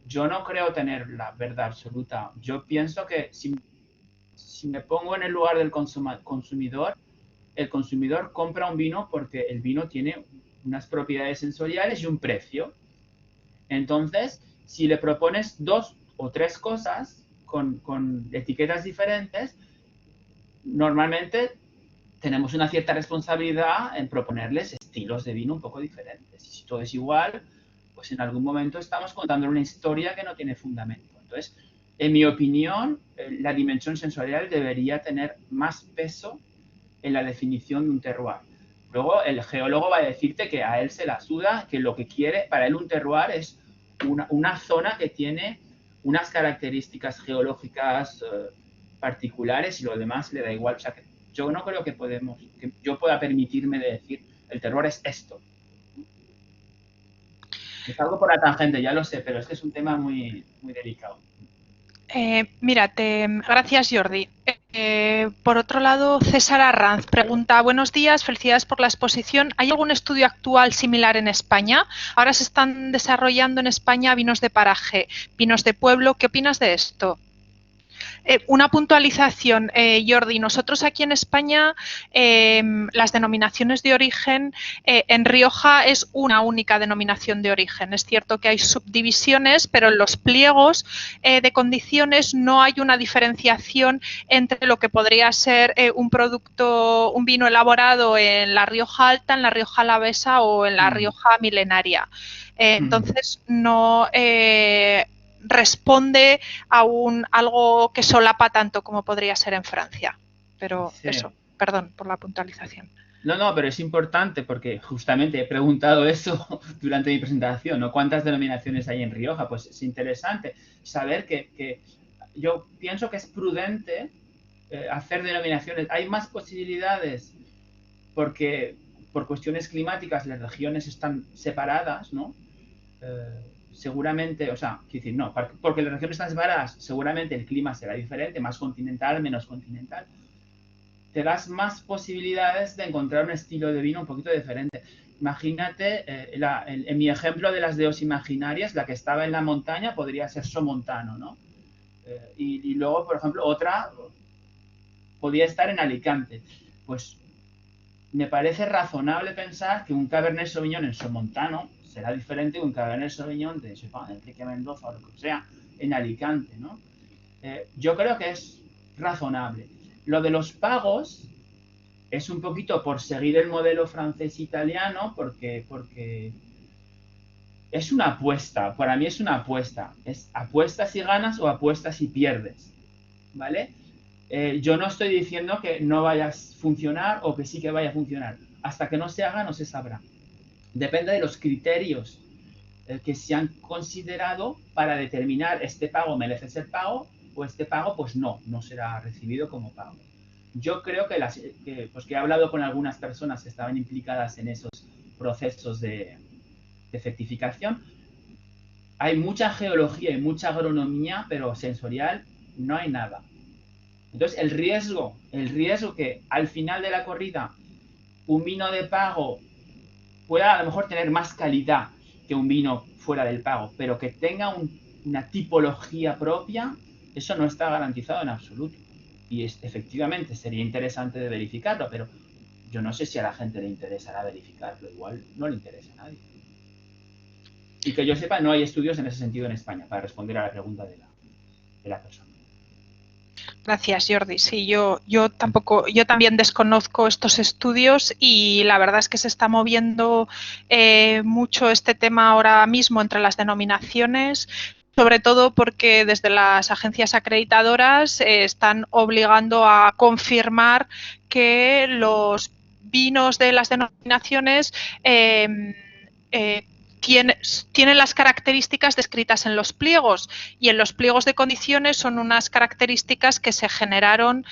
Speaker 2: yo no creo tener la verdad absoluta. Yo pienso que si me pongo en el lugar del consumidor, el consumidor compra un vino porque el vino tiene unas propiedades sensoriales y un precio. Entonces, si le propones dos o tres cosas con etiquetas diferentes, normalmente tenemos una cierta responsabilidad en proponerles estilos de vino un poco diferentes. Y si todo es igual, pues en algún momento estamos contando una historia que no tiene fundamento. Entonces, en mi opinión, la dimensión sensorial debería tener más peso en la definición de un terroir. Luego, el geólogo va a decirte que a él se la suda, que lo que quiere, para él un terroir es una zona que tiene unas características geológicas particulares y lo demás le da igual. O sea, que yo no creo que yo pueda permitirme de decir, el terror es esto. Es algo por la tangente, ya lo sé, pero es que es un tema muy, muy delicado.
Speaker 1: Mira, gracias Jordi. Por otro lado, César Arranz pregunta, buenos días, felicidades por la exposición. ¿Hay algún estudio actual similar en España? Ahora se están desarrollando en España vinos de paraje, vinos de pueblo. ¿Qué opinas de esto? Una puntualización, Jordi. Nosotros aquí en España las denominaciones de origen, en Rioja es una única denominación de origen. Es cierto que hay subdivisiones, pero en los pliegos de condiciones no hay una diferenciación entre lo que podría ser un producto, un vino elaborado en la Rioja Alta, en la Rioja Alavesa o en la Rioja Milenaria. Entonces, no responde a algo que solapa tanto como podría ser en Francia. Pero sí. Eso, perdón por la puntualización.
Speaker 2: No, pero es importante porque justamente he preguntado eso durante mi presentación, ¿no? ¿Cuántas denominaciones hay en Rioja? Pues es interesante saber que yo pienso que es prudente hacer denominaciones. Hay más posibilidades porque por cuestiones climáticas las regiones están separadas, ¿no? Seguramente, o sea, quiero decir, no, porque las regiones están separadas, seguramente el clima será diferente, más continental, menos continental. Te das más posibilidades de encontrar un estilo de vino un poquito diferente. Imagínate, en mi ejemplo de las deos imaginarias, la que estaba en la montaña podría ser Somontano, ¿no? Y luego, por ejemplo, otra podría estar en Alicante. Pues me parece razonable pensar que un Cabernet Sauvignon en Somontano será diferente de un Cabernet Sauvignon de Enrique Mendoza o lo que sea en Alicante, ¿no? Yo creo que es razonable. Lo de los pagos es un poquito por seguir el modelo francés-italiano, porque es una apuesta. Para mí es una apuesta. Es apuestas si ganas o apuestas si pierdes, ¿vale? Yo no estoy diciendo que no vaya a funcionar o que sí que vaya a funcionar. Hasta que no se haga, no se sabrá. Depende de los criterios que se han considerado para determinar este pago merece ser pago o este pago pues no será recibido como pago. Yo creo pues que he hablado con algunas personas que estaban implicadas en esos procesos de certificación. Hay mucha geología y mucha agronomía, pero sensorial no hay nada. Entonces, el riesgo que al final de la corrida un vino de pago pueda a lo mejor tener más calidad que un vino fuera del pago, pero que tenga una tipología propia, eso no está garantizado en absoluto. Y efectivamente sería interesante de verificarlo, pero yo no sé si a la gente le interesará verificarlo, igual no le interesa a nadie. Y que yo sepa, no hay estudios en ese sentido en España, para responder a la pregunta de la persona.
Speaker 1: Gracias, Jordi. Sí, yo también desconozco estos estudios y la verdad es que se está moviendo mucho este tema ahora mismo entre las denominaciones, sobre todo porque desde las agencias acreditadoras están obligando a confirmar que los vinos de las denominaciones tienen las características descritas en los pliegos y en los pliegos de condiciones son unas características que se generaron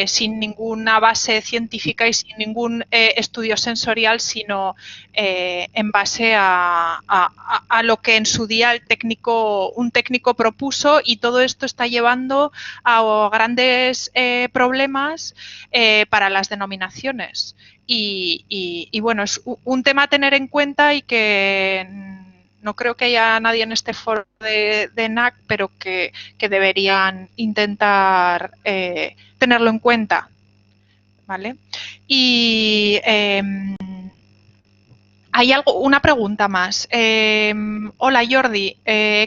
Speaker 1: sin ninguna base científica y sin ningún estudio sensorial, sino en base a lo que en su día un técnico propuso, y todo esto está llevando a grandes problemas para las denominaciones. Y bueno, es un tema a tener en cuenta y que no creo que haya nadie en este foro de NAC, pero que deberían intentar tenerlo en cuenta, ¿vale? Y hay una pregunta más. Hola Jordi,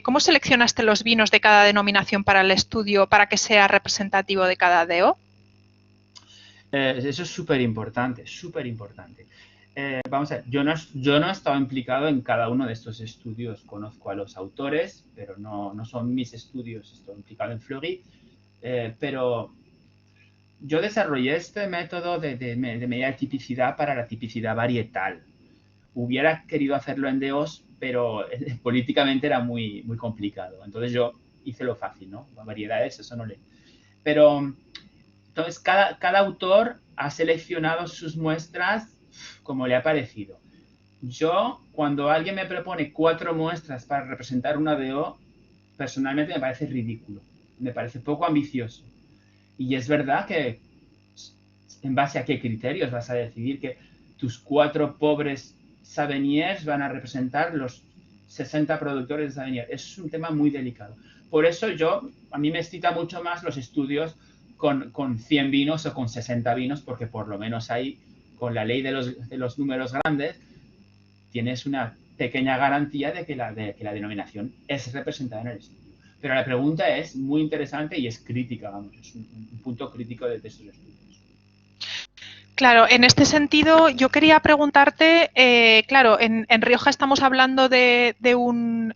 Speaker 1: ¿cómo seleccionaste los vinos de cada denominación para el estudio para que sea representativo de cada DO?
Speaker 2: Eso es súper importante, súper importante. Vamos a ver, yo no he estado implicado en cada uno de estos estudios. Conozco a los autores, pero no son mis estudios. Estoy implicado en Fleury, pero yo desarrollé este método de medida de tipicidad para la tipicidad varietal. Hubiera querido hacerlo en DOs, pero políticamente era muy complicado. Entonces yo hice lo fácil, ¿no? Variedades, eso no le... Pero entonces cada autor ha seleccionado sus muestras como le ha parecido. Yo, cuando alguien me propone 4 muestras para representar una DO, personalmente me parece ridículo. Me parece poco ambicioso. Y es verdad que, ¿en base a qué criterios vas a decidir que tus 4 pobres Saveniers van a representar los 60 productores de Savenier? Es un tema muy delicado. Por eso a mí me excita mucho más los estudios con 100 vinos o con 60 vinos, porque por lo menos ahí, con la ley de los números grandes, tienes una pequeña garantía de que la denominación es representada en el estudio. Pero la pregunta es muy interesante y es crítica, vamos, es un punto crítico de estos estudios.
Speaker 1: Claro, en este sentido yo quería preguntarte, claro, en Rioja estamos hablando de un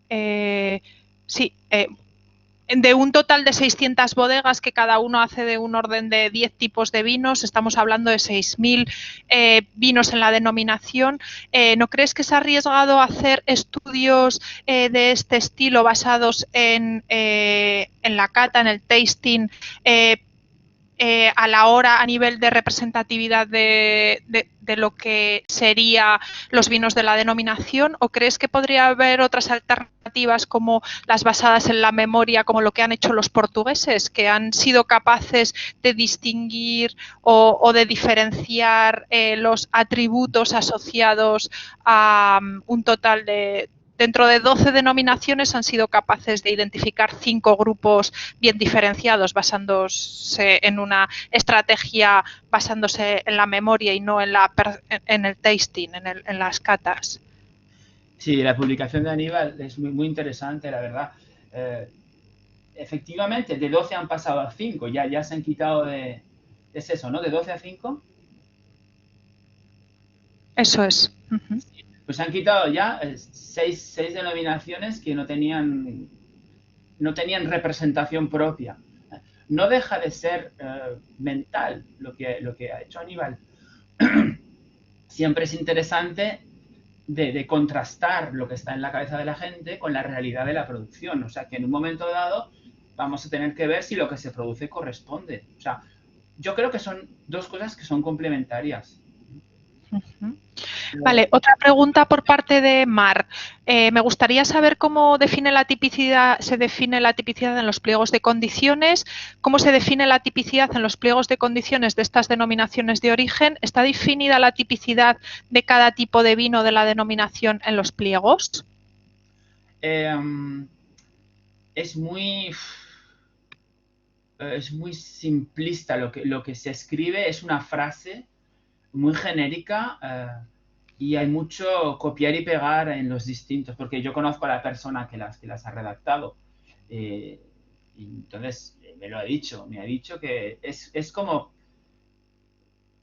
Speaker 1: de un total de 600 bodegas que cada uno hace de un orden de 10 tipos de vinos. Estamos hablando de 6.000 vinos en la denominación. ¿No crees que es arriesgado hacer estudios de este estilo basados en la cata, en el tasting, a la hora, a nivel de representatividad de lo que sería los vinos de la denominación? ¿O crees que podría haber otras alternativas como las basadas en la memoria, como lo que han hecho los portugueses, que han sido capaces de distinguir o de diferenciar los atributos asociados a un total de... Dentro de 12 denominaciones han sido capaces de identificar 5 grupos bien diferenciados, basándose en una estrategia, basándose en la memoria y no en el tasting, en las catas?
Speaker 2: Sí, la publicación de Aníbal es muy interesante, la verdad. Efectivamente, de 12 han pasado a 5, ya se han quitado de... Es eso, ¿no? De 12 a 5.
Speaker 1: Eso es.
Speaker 2: Pues han quitado ya 6 denominaciones que no tenían representación propia. No deja de ser mental lo que ha hecho Aníbal. Siempre es interesante de contrastar lo que está en la cabeza de la gente con la realidad de la producción. O sea, que en un momento dado vamos a tener que ver si lo que se produce corresponde. O sea, yo creo que son 2 cosas que son complementarias.
Speaker 1: Vale, otra pregunta por parte de Mar. Me gustaría saber cómo define la tipicidad, se define la tipicidad en los pliegos de condiciones, cómo se define la tipicidad en los pliegos de condiciones de estas denominaciones de origen. ¿Está definida la tipicidad de cada tipo de vino de la denominación en los pliegos?
Speaker 2: Es muy simplista lo que se escribe, es una frase muy genérica y hay mucho copiar y pegar en los distintos, porque yo conozco a la persona que las ha redactado. Y entonces me lo ha dicho, me ha dicho que es como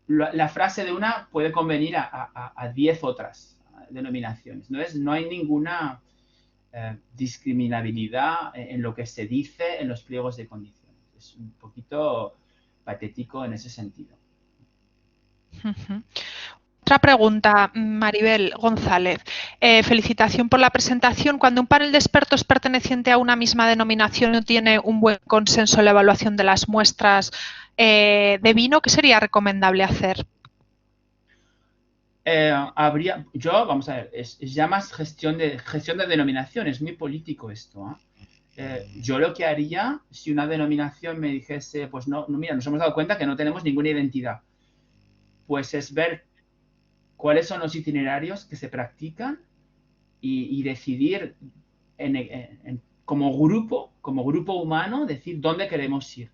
Speaker 2: la frase de una puede convenir a 10 otras denominaciones. No hay ninguna discriminabilidad en lo que se dice en los pliegos de condiciones. Es un poquito patético en ese sentido.
Speaker 1: Otra pregunta, Maribel González. Felicitación por la presentación. Cuando un panel de expertos perteneciente a una misma denominación no tiene un buen consenso en la evaluación de las muestras de vino, ¿qué sería recomendable hacer?
Speaker 2: Vamos a ver, es ya más gestión de denominación, es muy político esto. Yo lo que haría si una denominación me dijese, pues no, mira, nos hemos dado cuenta que no tenemos ninguna identidad, pues es ver cuáles son los itinerarios que se practican y decidir como grupo humano, decir dónde queremos ir.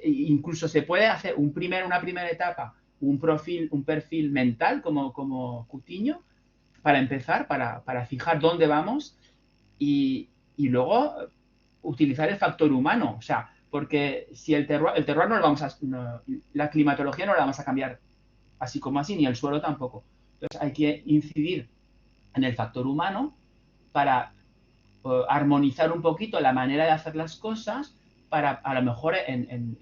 Speaker 2: Incluso se puede hacer una primera etapa, un perfil mental como Coutinho, para empezar, para fijar dónde vamos y luego utilizar el factor humano. O sea, porque si el terroir no lo vamos la climatología no la vamos a cambiar así como así, ni el suelo tampoco. Entonces hay que incidir en el factor humano para armonizar un poquito la manera de hacer las cosas para a lo mejor en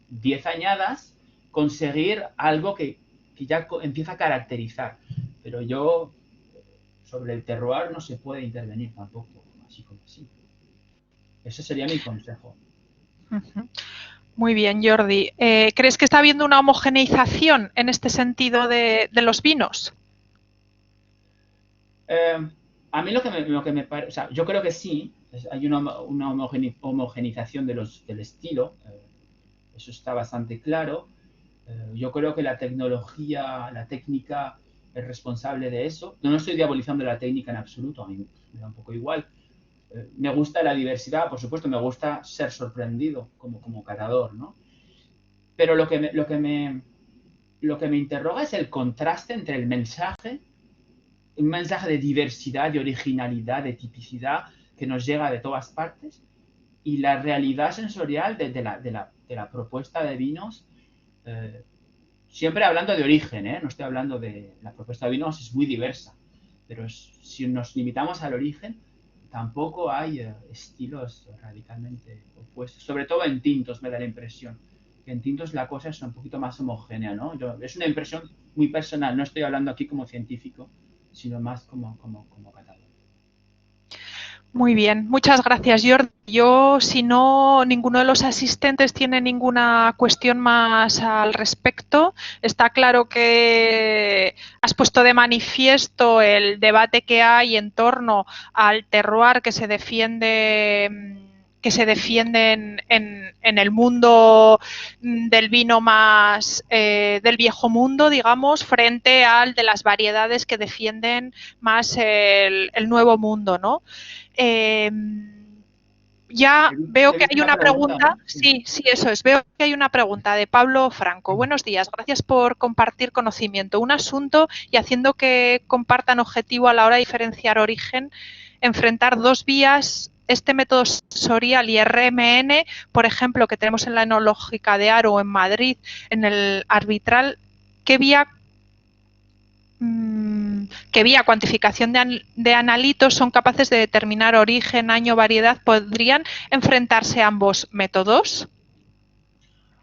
Speaker 2: 10 añadas conseguir algo que ya empieza a caracterizar. Pero sobre el terroir no se puede intervenir tampoco, así como así. Ese sería mi consejo.
Speaker 1: Muy bien, Jordi. ¿Crees que está habiendo una homogeneización en este sentido de los vinos?
Speaker 2: A mí lo que me parece, o sea, yo creo que sí, hay una homogenización del estilo, eso está bastante claro. Yo creo que la tecnología, la técnica es responsable de eso. No estoy diabolizando la técnica en absoluto, a mí me da un poco igual. Me gusta la diversidad, por supuesto, me gusta ser sorprendido como catador, ¿no? Pero lo que me interroga es el contraste entre el mensaje, un mensaje de diversidad, de originalidad, de tipicidad que nos llega de todas partes y la realidad sensorial de la propuesta de vinos, siempre hablando de origen, ¿eh? No estoy hablando de la propuesta de vinos, es muy diversa, pero si nos limitamos al origen, tampoco hay estilos radicalmente opuestos, sobre todo en tintos me da la impresión, que en tintos la cosa es un poquito más homogénea, ¿no? Es una impresión muy personal, no estoy hablando aquí como científico, sino más como catador.
Speaker 1: Muy bien, muchas gracias, Jordi. Yo, si no, ninguno de los asistentes tiene ninguna cuestión más al respecto. Está claro que has puesto de manifiesto el debate que hay en torno al terroir que se defiende en el mundo del vino más del viejo mundo, digamos, frente al de las variedades que defienden más el nuevo mundo, ¿no? Ya veo que hay una pregunta. Sí, eso es. Veo que hay una pregunta de Pablo Franco. Buenos días, gracias por compartir conocimiento. Un asunto y haciendo que compartan objetivo a la hora de diferenciar origen, enfrentar dos vías, este método sensorial y RMN, por ejemplo, que tenemos en la enológica de Aro en Madrid, en el arbitral, ¿qué vía cuantificación de analitos son capaces de determinar origen, año, variedad? ¿Podrían enfrentarse ambos métodos?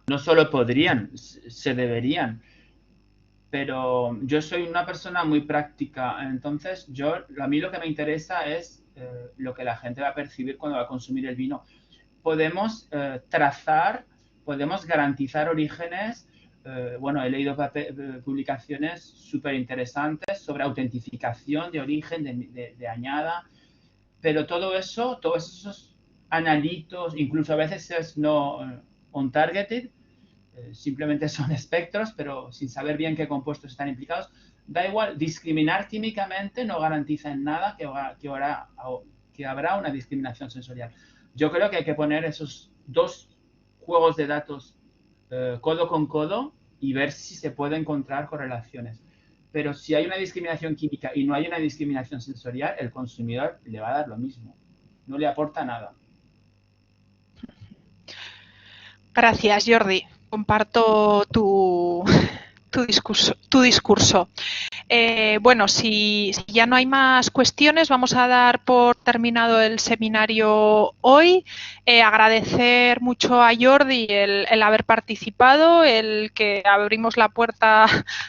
Speaker 2: No solo podrían, se deberían. Pero yo soy una persona muy práctica, entonces a mí lo que me interesa es lo que la gente va a percibir cuando va a consumir el vino. Podemos trazar, podemos garantizar orígenes. Bueno, he leído publicaciones súper interesantes sobre autentificación de origen, de añada, pero todo eso, todos esos analitos, incluso a veces es no on-targeted, simplemente son espectros, pero sin saber bien qué compuestos están implicados. Da igual, discriminar químicamente no garantiza en nada que habrá una discriminación sensorial. Yo creo que hay que poner esos dos juegos de datos codo con codo y ver si se puede encontrar correlaciones. Pero si hay una discriminación química y no hay una discriminación sensorial, el consumidor le va a dar lo mismo. No le aporta nada.
Speaker 1: Gracias, Jordi. Comparto tu discurso. Bueno, si ya no hay más cuestiones, vamos a dar por terminado el seminario hoy. Agradecer mucho a Jordi el haber participado, el que abrimos la puerta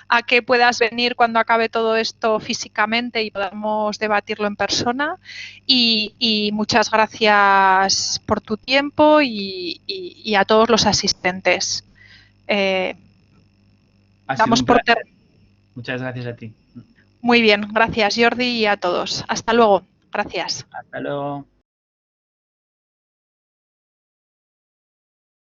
Speaker 1: a que puedas venir cuando acabe todo esto físicamente y podamos debatirlo en persona. Y muchas gracias por tu tiempo y a todos los asistentes. Damos por
Speaker 2: Muchas gracias a ti.
Speaker 1: Muy bien, gracias Jordi y a todos. Hasta luego. Gracias.
Speaker 2: Hasta luego.